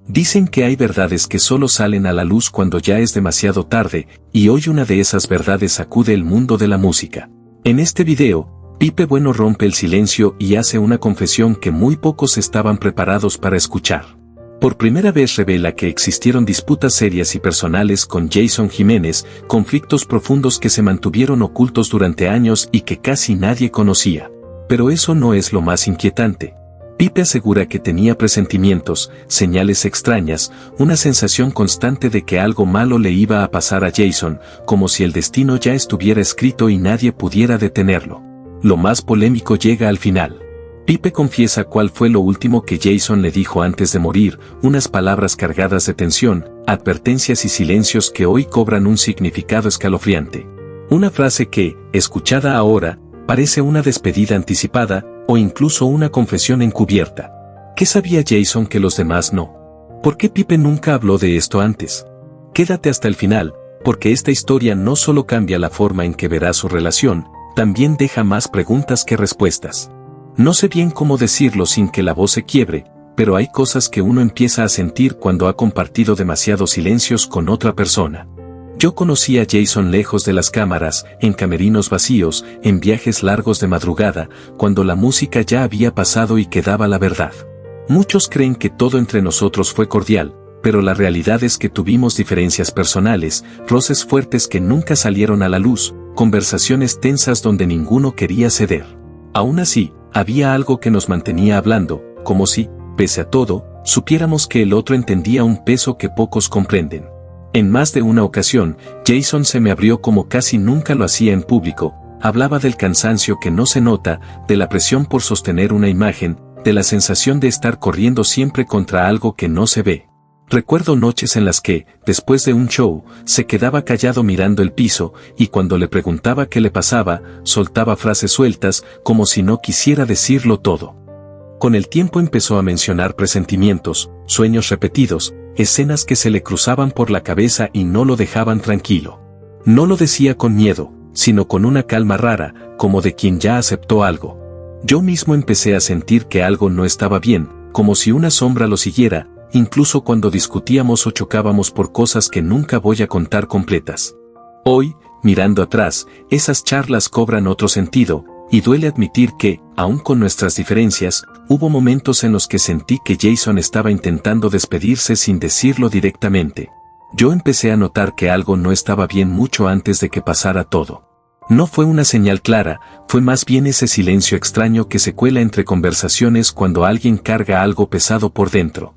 Dicen que hay verdades que solo salen a la luz cuando ya es demasiado tarde, y hoy una de esas verdades sacude el mundo de la música. En este video, Pipe Bueno rompe el silencio y hace una confesión que muy pocos estaban preparados para escuchar. Por primera vez revela que existieron disputas serias y personales con Jason Jiménez, conflictos profundos que se mantuvieron ocultos durante años y que casi nadie conocía. Pero eso no es lo más inquietante. Pipe asegura que tenía presentimientos, señales extrañas, una sensación constante de que algo malo le iba a pasar a Jason, como si el destino ya estuviera escrito y nadie pudiera detenerlo. Lo más polémico llega al final. Pipe confiesa cuál fue lo último que Jason le dijo antes de morir, unas palabras cargadas de tensión, advertencias y silencios que hoy cobran un significado escalofriante. Una frase que, escuchada ahora, parece una despedida anticipada, o incluso una confesión encubierta. ¿Qué sabía Jason que los demás no? ¿Por qué Pipe nunca habló de esto antes? Quédate hasta el final, porque esta historia no solo cambia la forma en que verás su relación, también deja más preguntas que respuestas. No sé bien cómo decirlo sin que la voz se quiebre, pero hay cosas que uno empieza a sentir cuando ha compartido demasiados silencios con otra persona. Yo conocí a Jason lejos de las cámaras, en camerinos vacíos, en viajes largos de madrugada, cuando la música ya había pasado y quedaba la verdad. Muchos creen que todo entre nosotros fue cordial, pero la realidad es que tuvimos diferencias personales, roces fuertes que nunca salieron a la luz, conversaciones tensas donde ninguno quería ceder. Aún así, había algo que nos mantenía hablando, como si, pese a todo, supiéramos que el otro entendía un peso que pocos comprenden. En más de una ocasión, Jason se me abrió como casi nunca lo hacía en público, hablaba del cansancio que no se nota, de la presión por sostener una imagen, de la sensación de estar corriendo siempre contra algo que no se ve. Recuerdo noches en las que, después de un show, se quedaba callado mirando el piso, y cuando le preguntaba qué le pasaba, soltaba frases sueltas, como si no quisiera decirlo todo. Con el tiempo empezó a mencionar presentimientos, sueños repetidos, escenas que se le cruzaban por la cabeza y no lo dejaban tranquilo. No lo decía con miedo, sino con una calma rara, como de quien ya aceptó algo. Yo mismo empecé a sentir que algo no estaba bien, como si una sombra lo siguiera, incluso cuando discutíamos o chocábamos por cosas que nunca voy a contar completas. Hoy, mirando atrás, esas charlas cobran otro sentido, y duele admitir que, aun con nuestras diferencias, hubo momentos en los que sentí que Jason estaba intentando despedirse sin decirlo directamente. Yo empecé a notar que algo no estaba bien mucho antes de que pasara todo. No fue una señal clara, fue más bien ese silencio extraño que se cuela entre conversaciones cuando alguien carga algo pesado por dentro.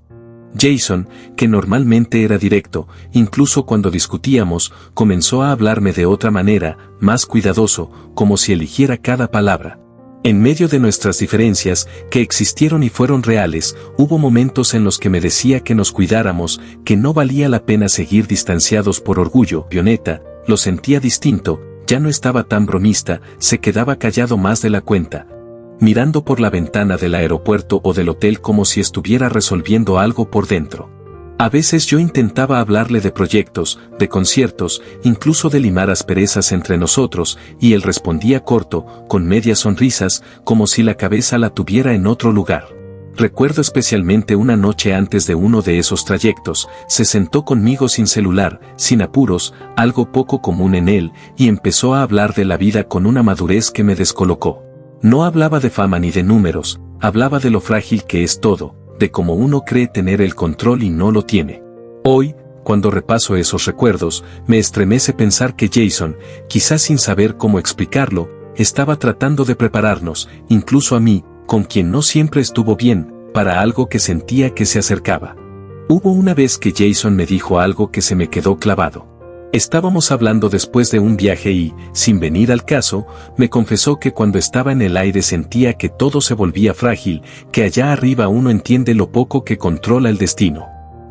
Jason, que normalmente era directo, incluso cuando discutíamos, comenzó a hablarme de otra manera, más cuidadoso, como si eligiera cada palabra. En medio de nuestras diferencias, que existieron y fueron reales, hubo momentos en los que me decía que nos cuidáramos, que no valía la pena seguir distanciados por orgullo. Pioneta, lo sentía distinto, ya no estaba tan bromista, se quedaba callado más de la cuenta, mirando por la ventana del aeropuerto o del hotel como si estuviera resolviendo algo por dentro. A veces yo intentaba hablarle de proyectos, de conciertos, incluso de limar asperezas entre nosotros, y él respondía corto, con medias sonrisas, como si la cabeza la tuviera en otro lugar. Recuerdo especialmente una noche antes de uno de esos trayectos, se sentó conmigo sin celular, sin apuros, algo poco común en él, y empezó a hablar de la vida con una madurez que me descolocó. No hablaba de fama ni de números, hablaba de lo frágil que es todo, de cómo uno cree tener el control y no lo tiene. Hoy, cuando repaso esos recuerdos, me estremece pensar que Jason, quizás sin saber cómo explicarlo, estaba tratando de prepararnos, incluso a mí, con quien no siempre estuvo bien, para algo que sentía que se acercaba. Hubo una vez que Jason me dijo algo que se me quedó clavado. Estábamos hablando después de un viaje y, sin venir al caso, me confesó que cuando estaba en el aire sentía que todo se volvía frágil, que allá arriba uno entiende lo poco que controla el destino.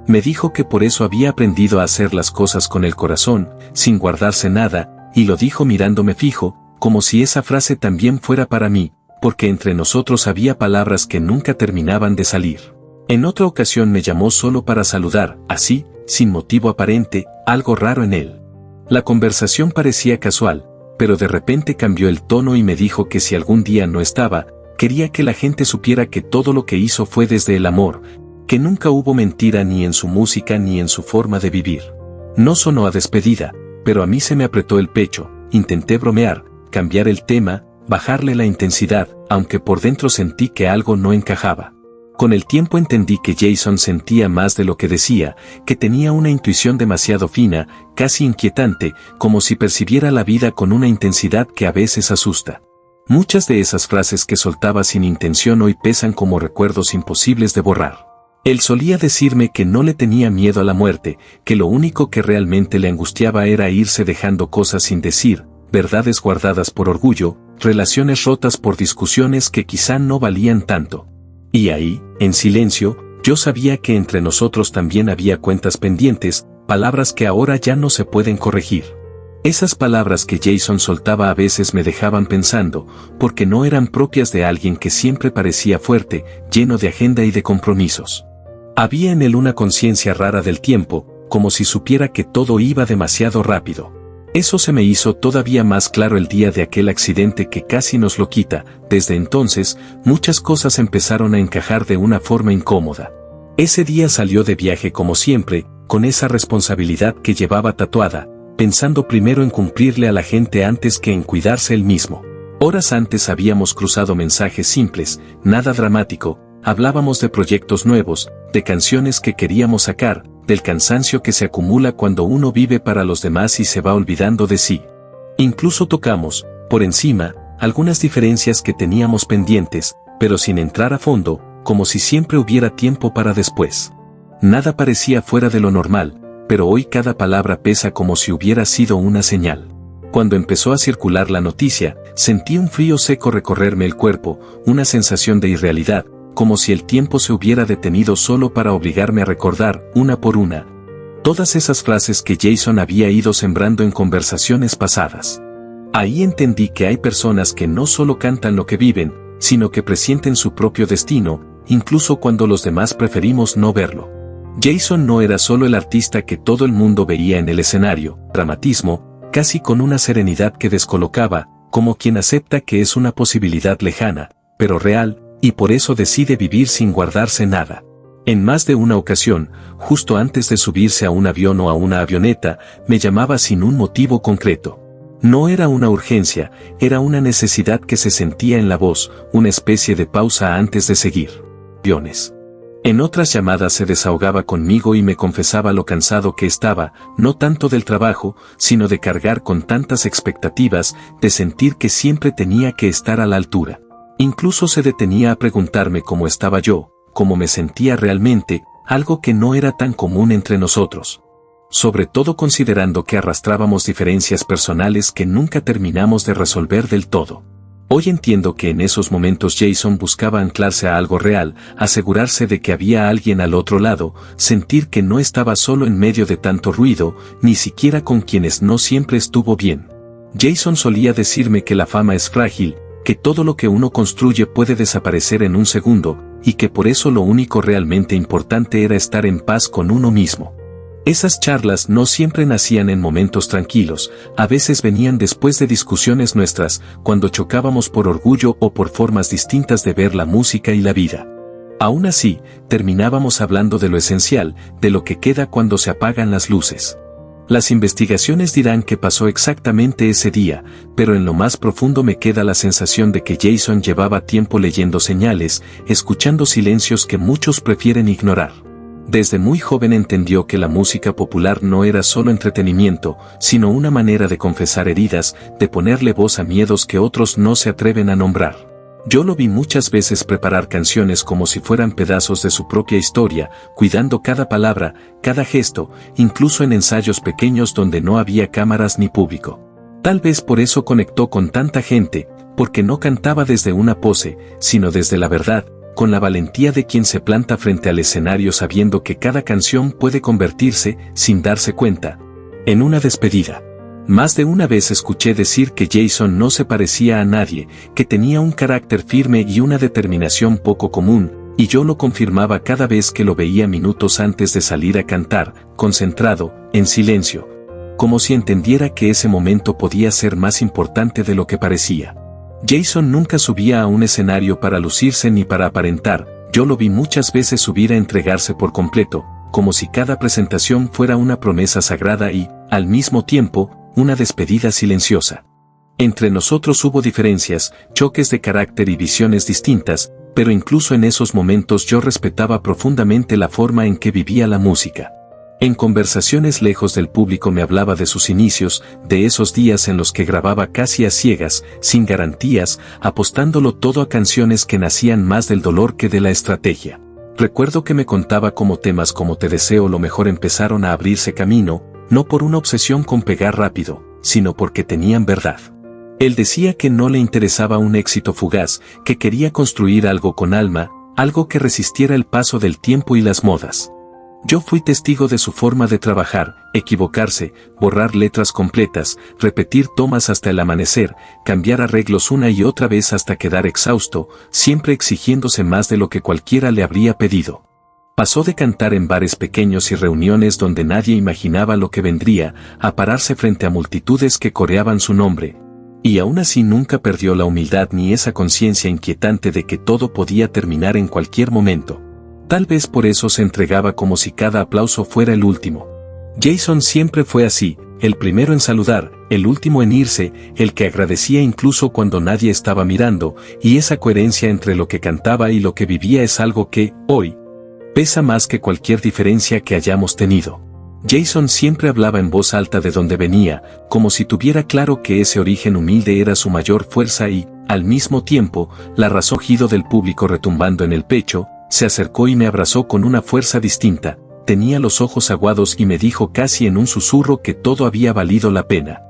Me dijo que por eso había aprendido a hacer las cosas con el corazón, sin guardarse nada, y lo dijo mirándome fijo, como si esa frase también fuera para mí, porque entre nosotros había palabras que nunca terminaban de salir. En otra ocasión me llamó solo para saludar, así, sin motivo aparente, algo raro en él. La conversación parecía casual, pero de repente cambió el tono y me dijo que si algún día no estaba, quería que la gente supiera que todo lo que hizo fue desde el amor, que nunca hubo mentira ni en su música ni en su forma de vivir. No sonó a despedida, pero a mí se me apretó el pecho, intenté bromear, cambiar el tema, bajarle la intensidad, aunque por dentro sentí que algo no encajaba. Con el tiempo entendí que Jason sentía más de lo que decía, que tenía una intuición demasiado fina, casi inquietante, como si percibiera la vida con una intensidad que a veces asusta. Muchas de esas frases que soltaba sin intención hoy pesan como recuerdos imposibles de borrar. Él solía decirme que no le tenía miedo a la muerte, que lo único que realmente le angustiaba era irse dejando cosas sin decir, verdades guardadas por orgullo, relaciones rotas por discusiones que quizá no valían tanto. Y ahí, en silencio, yo sabía que entre nosotros también había cuentas pendientes, palabras que ahora ya no se pueden corregir. Esas palabras que Jason soltaba a veces me dejaban pensando, porque no eran propias de alguien que siempre parecía fuerte, lleno de agenda y de compromisos. Había en él una conciencia rara del tiempo, como si supiera que todo iba demasiado rápido. Eso se me hizo todavía más claro el día de aquel accidente que casi nos lo quita. Desde entonces, muchas cosas empezaron a encajar de una forma incómoda. Ese día salió de viaje como siempre, con esa responsabilidad que llevaba tatuada, pensando primero en cumplirle a la gente antes que en cuidarse él mismo. Horas antes habíamos cruzado mensajes simples, nada dramático, hablábamos de proyectos nuevos, de canciones que queríamos sacar, del cansancio que se acumula cuando uno vive para los demás y se va olvidando de sí. Incluso tocamos, por encima, algunas diferencias que teníamos pendientes, pero sin entrar a fondo, como si siempre hubiera tiempo para después. Nada parecía fuera de lo normal, pero hoy cada palabra pesa como si hubiera sido una señal. Cuando empezó a circular la noticia, sentí un frío seco recorrerme el cuerpo, una sensación de irrealidad, como si el tiempo se hubiera detenido solo para obligarme a recordar, una por una, todas esas frases que Jason había ido sembrando en conversaciones pasadas. Ahí entendí que hay personas que no solo cantan lo que viven, sino que presienten su propio destino, incluso cuando los demás preferimos no verlo. Jason no era solo el artista que todo el mundo veía en el escenario, dramatismo, casi con una serenidad que descolocaba, como quien acepta que es una posibilidad lejana, pero real, y por eso decide vivir sin guardarse nada. En más de una ocasión, justo antes de subirse a un avión o a una avioneta, me llamaba sin un motivo concreto. No era una urgencia, era una necesidad que se sentía en la voz, una especie de pausa antes de seguir. Aviones. En otras llamadas se desahogaba conmigo y me confesaba lo cansado que estaba, no tanto del trabajo, sino de cargar con tantas expectativas, de sentir que siempre tenía que estar a la altura. Incluso se detenía a preguntarme cómo estaba yo, cómo me sentía realmente, algo que no era tan común entre nosotros. Sobre todo considerando que arrastrábamos diferencias personales que nunca terminamos de resolver del todo. Hoy entiendo que en esos momentos Jason buscaba anclarse a algo real, asegurarse de que había alguien al otro lado, sentir que no estaba solo en medio de tanto ruido, ni siquiera con quienes no siempre estuvo bien. Jason solía decirme que la fama es frágil, que todo lo que uno construye puede desaparecer en un segundo, y que por eso lo único realmente importante era estar en paz con uno mismo. Esas charlas no siempre nacían en momentos tranquilos, a veces venían después de discusiones nuestras, cuando chocábamos por orgullo o por formas distintas de ver la música y la vida. Aún así, terminábamos hablando de lo esencial, de lo que queda cuando se apagan las luces. Las investigaciones dirán que pasó exactamente ese día, pero en lo más profundo me queda la sensación de que Jason llevaba tiempo leyendo señales, escuchando silencios que muchos prefieren ignorar. Desde muy joven entendió que la música popular no era solo entretenimiento, sino una manera de confesar heridas, de ponerle voz a miedos que otros no se atreven a nombrar. Yo lo vi muchas veces preparar canciones como si fueran pedazos de su propia historia, cuidando cada palabra, cada gesto, incluso en ensayos pequeños donde no había cámaras ni público. Tal vez por eso conectó con tanta gente, porque no cantaba desde una pose, sino desde la verdad, con la valentía de quien se planta frente al escenario sabiendo que cada canción puede convertirse, sin darse cuenta, en una despedida. Más de una vez escuché decir que Jason no se parecía a nadie, que tenía un carácter firme y una determinación poco común, y yo lo confirmaba cada vez que lo veía minutos antes de salir a cantar, concentrado, en silencio, como si entendiera que ese momento podía ser más importante de lo que parecía. Jason nunca subía a un escenario para lucirse ni para aparentar, Yo lo vi muchas veces subir a entregarse por completo, como si cada presentación fuera una promesa sagrada y, al mismo tiempo, una despedida silenciosa. Entre nosotros hubo diferencias, choques de carácter y visiones distintas, pero incluso en esos momentos yo respetaba profundamente la forma en que vivía la música. En conversaciones lejos del público me hablaba de sus inicios, de esos días en los que grababa casi a ciegas, sin garantías, apostándolo todo a canciones que nacían más del dolor que de la estrategia. Recuerdo que me contaba cómo temas como Te deseo lo mejor empezaron a abrirse camino, no por una obsesión con pegar rápido, sino porque tenían verdad. Él decía que no le interesaba un éxito fugaz, que quería construir algo con alma, algo que resistiera el paso del tiempo y las modas. Yo fui testigo de su forma de trabajar, equivocarse, borrar letras completas, repetir tomas hasta el amanecer, cambiar arreglos una y otra vez hasta quedar exhausto, siempre exigiéndose más de lo que cualquiera le habría pedido. Pasó de cantar en bares pequeños y reuniones donde nadie imaginaba lo que vendría, a pararse frente a multitudes que coreaban su nombre. Y aún así nunca perdió la humildad ni esa conciencia inquietante de que todo podía terminar en cualquier momento. Tal vez por eso se entregaba como si cada aplauso fuera el último. Jason siempre fue así, el primero en saludar, el último en irse, el que agradecía incluso cuando nadie estaba mirando, y esa coherencia entre lo que cantaba y lo que vivía es algo que, hoy, pesa más que cualquier diferencia que hayamos tenido. Jason siempre hablaba en voz alta de dónde venía, como si tuviera claro que ese origen humilde era su mayor fuerza y, al mismo tiempo, la razón del público retumbando en el pecho, se acercó y me abrazó con una fuerza distinta, tenía los ojos aguados y me dijo casi en un susurro que todo había valido la pena.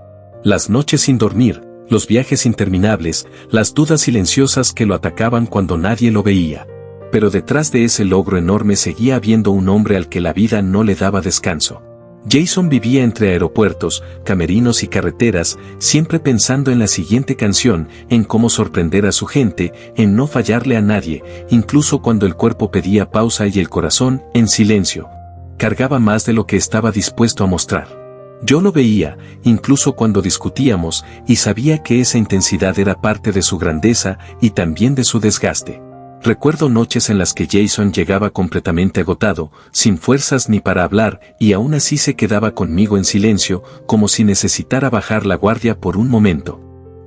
Las noches sin dormir, los viajes interminables, las dudas silenciosas que lo atacaban cuando nadie lo veía. Pero detrás de ese logro enorme seguía habiendo un hombre al que la vida no le daba descanso. Jason vivía entre aeropuertos, camerinos y carreteras, siempre pensando en la siguiente canción, en cómo sorprender a su gente, en no fallarle a nadie, incluso cuando el cuerpo pedía pausa y el corazón, en silencio, cargaba más de lo que estaba dispuesto a mostrar. Yo lo veía, incluso cuando discutíamos, y sabía que esa intensidad era parte de su grandeza y también de su desgaste. Recuerdo noches en las que Jason llegaba completamente agotado, sin fuerzas ni para hablar, y aún así se quedaba conmigo en silencio, como si necesitara bajar la guardia por un momento.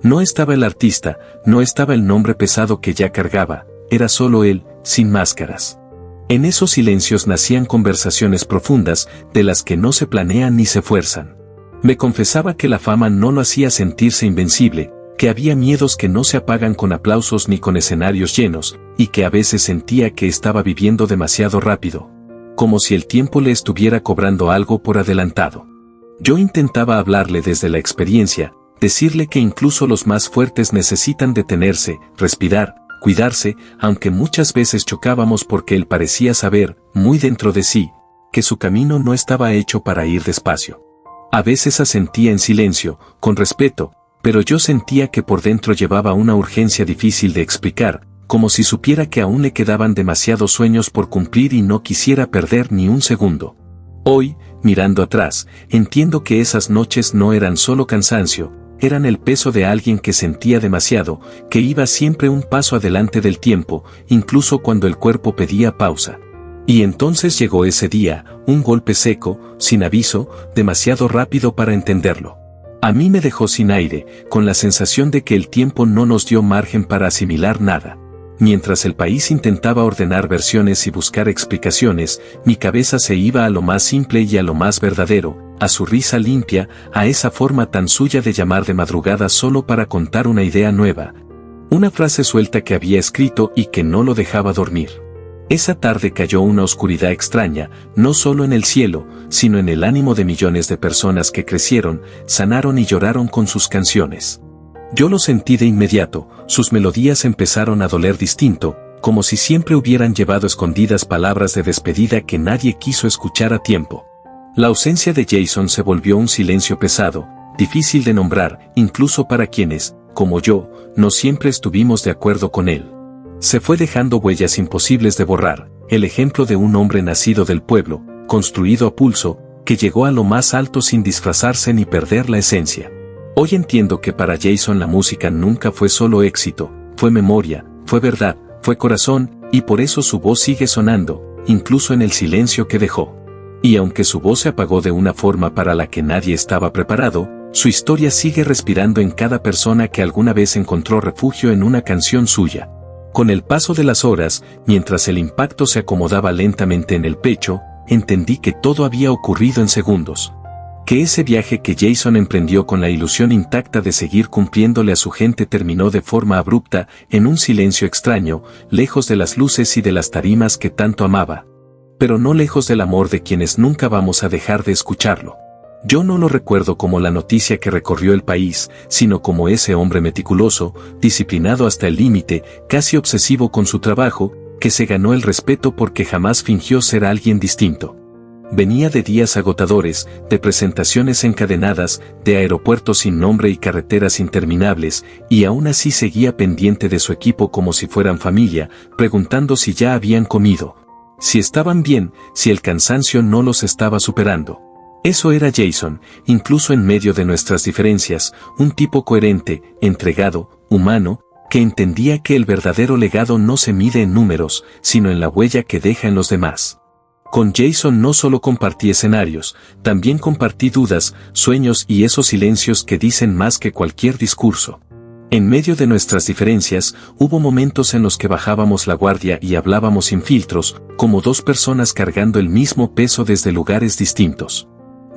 No estaba el artista, no estaba el nombre pesado que ya cargaba, era solo él, sin máscaras. En esos silencios nacían conversaciones profundas, de las que no se planean ni se fuerzan. Me confesaba que la fama no lo hacía sentirse invencible, que había miedos que no se apagan con aplausos ni con escenarios llenos, y que a veces sentía que estaba viviendo demasiado rápido, como si el tiempo le estuviera cobrando algo por adelantado. Yo intentaba hablarle desde la experiencia, decirle que incluso los más fuertes necesitan detenerse, respirar, cuidarse, aunque muchas veces chocábamos porque él parecía saber, muy dentro de sí, que su camino no estaba hecho para ir despacio. A veces asentía en silencio, con respeto, pero yo sentía que por dentro llevaba una urgencia difícil de explicar, como si supiera que aún le quedaban demasiados sueños por cumplir y no quisiera perder ni un segundo. Hoy, mirando atrás, entiendo que esas noches no eran solo cansancio, eran el peso de alguien que sentía demasiado, que iba siempre un paso adelante del tiempo, incluso cuando el cuerpo pedía pausa. Y entonces llegó ese día, un golpe seco, sin aviso, demasiado rápido para entenderlo. A mí me dejó sin aire, con la sensación de que el tiempo no nos dio margen para asimilar nada. Mientras el país intentaba ordenar versiones y buscar explicaciones, mi cabeza se iba a lo más simple y a lo más verdadero, a su risa limpia, a esa forma tan suya de llamar de madrugada solo para contar una idea nueva. Una frase suelta que había escrito y que no lo dejaba dormir. Esa tarde cayó una oscuridad extraña, no solo en el cielo, sino en el ánimo de millones de personas que crecieron, sanaron y lloraron con sus canciones. Yo lo sentí de inmediato, sus melodías empezaron a doler distinto, como si siempre hubieran llevado escondidas palabras de despedida que nadie quiso escuchar a tiempo. La ausencia de Jason se volvió un silencio pesado, difícil de nombrar, incluso para quienes, como yo, no siempre estuvimos de acuerdo con él. Se fue dejando huellas imposibles de borrar, el ejemplo de un hombre nacido del pueblo, construido a pulso, que llegó a lo más alto sin disfrazarse ni perder la esencia. Hoy entiendo que para Jason la música nunca fue solo éxito, fue memoria, fue verdad, fue corazón, y por eso su voz sigue sonando, incluso en el silencio que dejó. Y aunque su voz se apagó de una forma para la que nadie estaba preparado, su historia sigue respirando en cada persona que alguna vez encontró refugio en una canción suya. Con el paso de las horas, mientras el impacto se acomodaba lentamente en el pecho, entendí que todo había ocurrido en segundos. Que ese viaje que Jason emprendió con la ilusión intacta de seguir cumpliéndole a su gente terminó de forma abrupta, en un silencio extraño, lejos de las luces y de las tarimas que tanto amaba. Pero no lejos del amor de quienes nunca vamos a dejar de escucharlo. Yo no lo recuerdo como la noticia que recorrió el país, sino como ese hombre meticuloso, disciplinado hasta el límite, casi obsesivo con su trabajo, que se ganó el respeto porque jamás fingió ser alguien distinto. Venía de días agotadores, de presentaciones encadenadas, de aeropuertos sin nombre y carreteras interminables, y aún así seguía pendiente de su equipo como si fueran familia, preguntando si ya habían comido, si estaban bien, si el cansancio no los estaba superando. Eso era Jason, incluso en medio de nuestras diferencias, un tipo coherente, entregado, humano, que entendía que el verdadero legado no se mide en números, sino en la huella que deja en los demás. Con Jason no solo compartí escenarios, también compartí dudas, sueños y esos silencios que dicen más que cualquier discurso. En medio de nuestras diferencias, hubo momentos en los que bajábamos la guardia y hablábamos sin filtros, como dos personas cargando el mismo peso desde lugares distintos.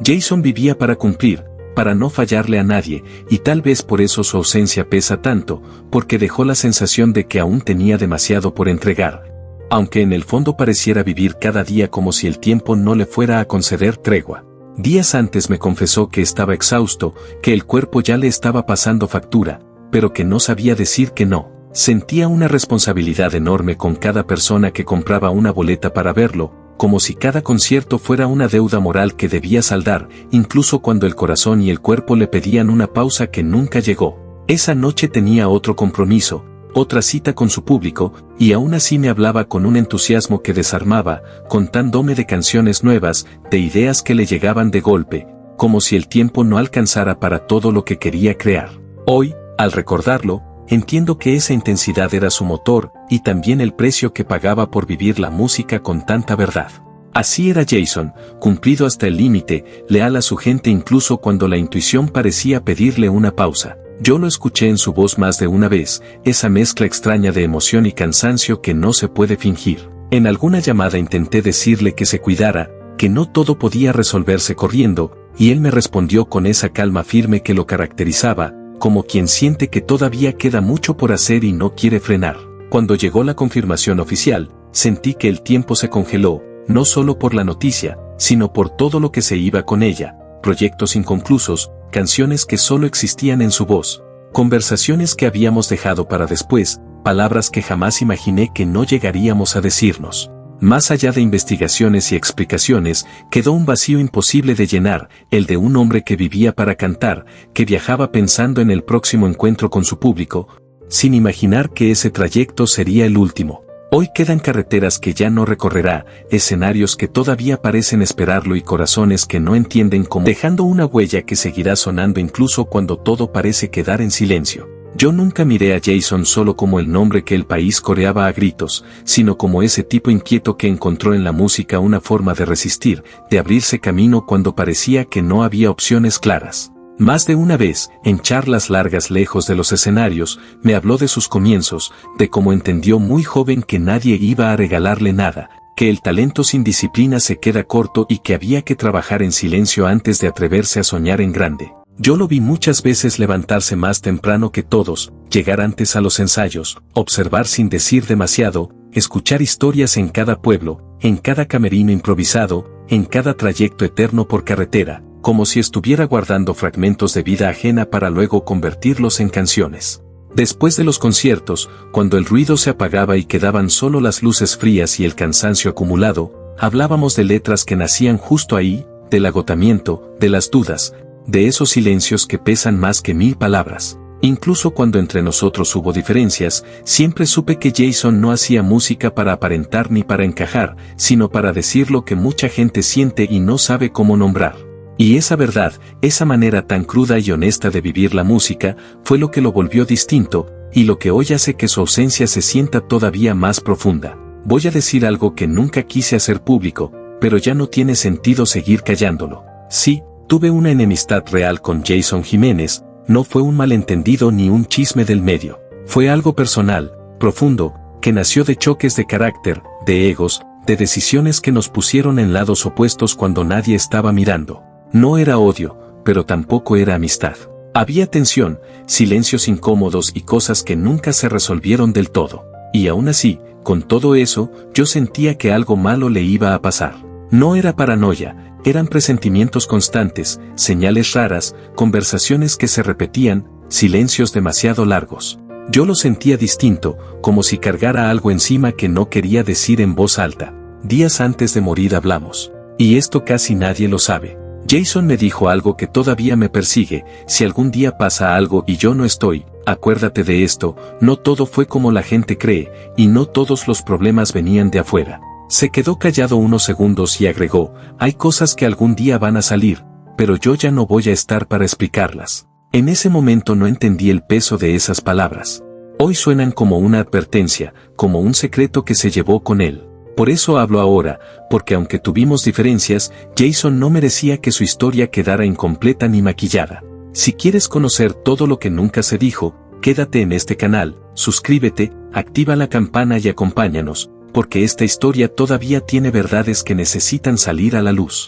Jason vivía para cumplir, para no fallarle a nadie, y tal vez por eso su ausencia pesa tanto, porque dejó la sensación de que aún tenía demasiado por entregar, aunque en el fondo pareciera vivir cada día como si el tiempo no le fuera a conceder tregua. Días antes me confesó que estaba exhausto, que el cuerpo ya le estaba pasando factura, pero que no sabía decir que no. Sentía una responsabilidad enorme con cada persona que compraba una boleta para verlo, como si cada concierto fuera una deuda moral que debía saldar, incluso cuando el corazón y el cuerpo le pedían una pausa que nunca llegó. Esa noche tenía otro compromiso, otra cita con su público, y aún así me hablaba con un entusiasmo que desarmaba, contándome de canciones nuevas, de ideas que le llegaban de golpe, como si el tiempo no alcanzara para todo lo que quería crear. Hoy, al recordarlo, entiendo que esa intensidad era su motor, y también el precio que pagaba por vivir la música con tanta verdad. Así era Jason, cumplido hasta el límite, leal a su gente incluso cuando la intuición parecía pedirle una pausa. Yo lo escuché en su voz más de una vez, esa mezcla extraña de emoción y cansancio que no se puede fingir. En alguna llamada intenté decirle que se cuidara, que no todo podía resolverse corriendo, y él me respondió con esa calma firme que lo caracterizaba, como quien siente que todavía queda mucho por hacer y no quiere frenar. Cuando llegó la confirmación oficial, sentí que el tiempo se congeló, no solo por la noticia, sino por todo lo que se iba con ella, proyectos inconclusos, canciones que solo existían en su voz, conversaciones que habíamos dejado para después, palabras que jamás imaginé que no llegaríamos a decirnos. Más allá de investigaciones y explicaciones, quedó un vacío imposible de llenar, el de un hombre que vivía para cantar, que viajaba pensando en el próximo encuentro con su público, sin imaginar que ese trayecto sería el último. Hoy quedan carreteras que ya no recorrerá, escenarios que todavía parecen esperarlo y corazones que no entienden cómo, dejando una huella que seguirá sonando incluso cuando todo parece quedar en silencio. Yo nunca miré a Jason solo como el nombre que el país coreaba a gritos, sino como ese tipo inquieto que encontró en la música una forma de resistir, de abrirse camino cuando parecía que no había opciones claras. Más de una vez, en charlas largas lejos de los escenarios, me habló de sus comienzos, de cómo entendió muy joven que nadie iba a regalarle nada, que el talento sin disciplina se queda corto y que había que trabajar en silencio antes de atreverse a soñar en grande. Yo lo vi muchas veces levantarse más temprano que todos, llegar antes a los ensayos, observar sin decir demasiado, escuchar historias en cada pueblo, en cada camerino improvisado, en cada trayecto eterno por carretera, como si estuviera guardando fragmentos de vida ajena para luego convertirlos en canciones. Después de los conciertos, cuando el ruido se apagaba y quedaban solo las luces frías y el cansancio acumulado, hablábamos de letras que nacían justo ahí, del agotamiento, de las dudas, de esos silencios que pesan más que 1000 palabras. Incluso cuando entre nosotros hubo diferencias, siempre supe que Jason no hacía música para aparentar ni para encajar, sino para decir lo que mucha gente siente y no sabe cómo nombrar. Y esa verdad, esa manera tan cruda y honesta de vivir la música, fue lo que lo volvió distinto, y lo que hoy hace que su ausencia se sienta todavía más profunda. Voy a decir algo que nunca quise hacer público, pero ya no tiene sentido seguir callándolo. Sí, tuve una enemistad real con Jason Jiménez, no fue un malentendido ni un chisme del medio. Fue algo personal, profundo, que nació de choques de carácter, de egos, de decisiones que nos pusieron en lados opuestos cuando nadie estaba mirando. No era odio, pero tampoco era amistad. Había tensión, silencios incómodos y cosas que nunca se resolvieron del todo. Y aún así, con todo eso, yo sentía que algo malo le iba a pasar. No era paranoia, eran presentimientos constantes, señales raras, conversaciones que se repetían, silencios demasiado largos. Yo lo sentía distinto, como si cargara algo encima que no quería decir en voz alta. Días antes de morir hablamos. Y esto casi nadie lo sabe. Jason me dijo algo que todavía me persigue: si algún día pasa algo y yo no estoy, acuérdate de esto, no todo fue como la gente cree, y no todos los problemas venían de afuera. Se quedó callado unos segundos y agregó: hay cosas que algún día van a salir, pero yo ya no voy a estar para explicarlas. En ese momento no entendí el peso de esas palabras. Hoy suenan como una advertencia, como un secreto que se llevó con él. Por eso hablo ahora, porque aunque tuvimos diferencias, Jason no merecía que su historia quedara incompleta ni maquillada. Si quieres conocer todo lo que nunca se dijo, quédate en este canal, suscríbete, activa la campana y acompáñanos, porque esta historia todavía tiene verdades que necesitan salir a la luz.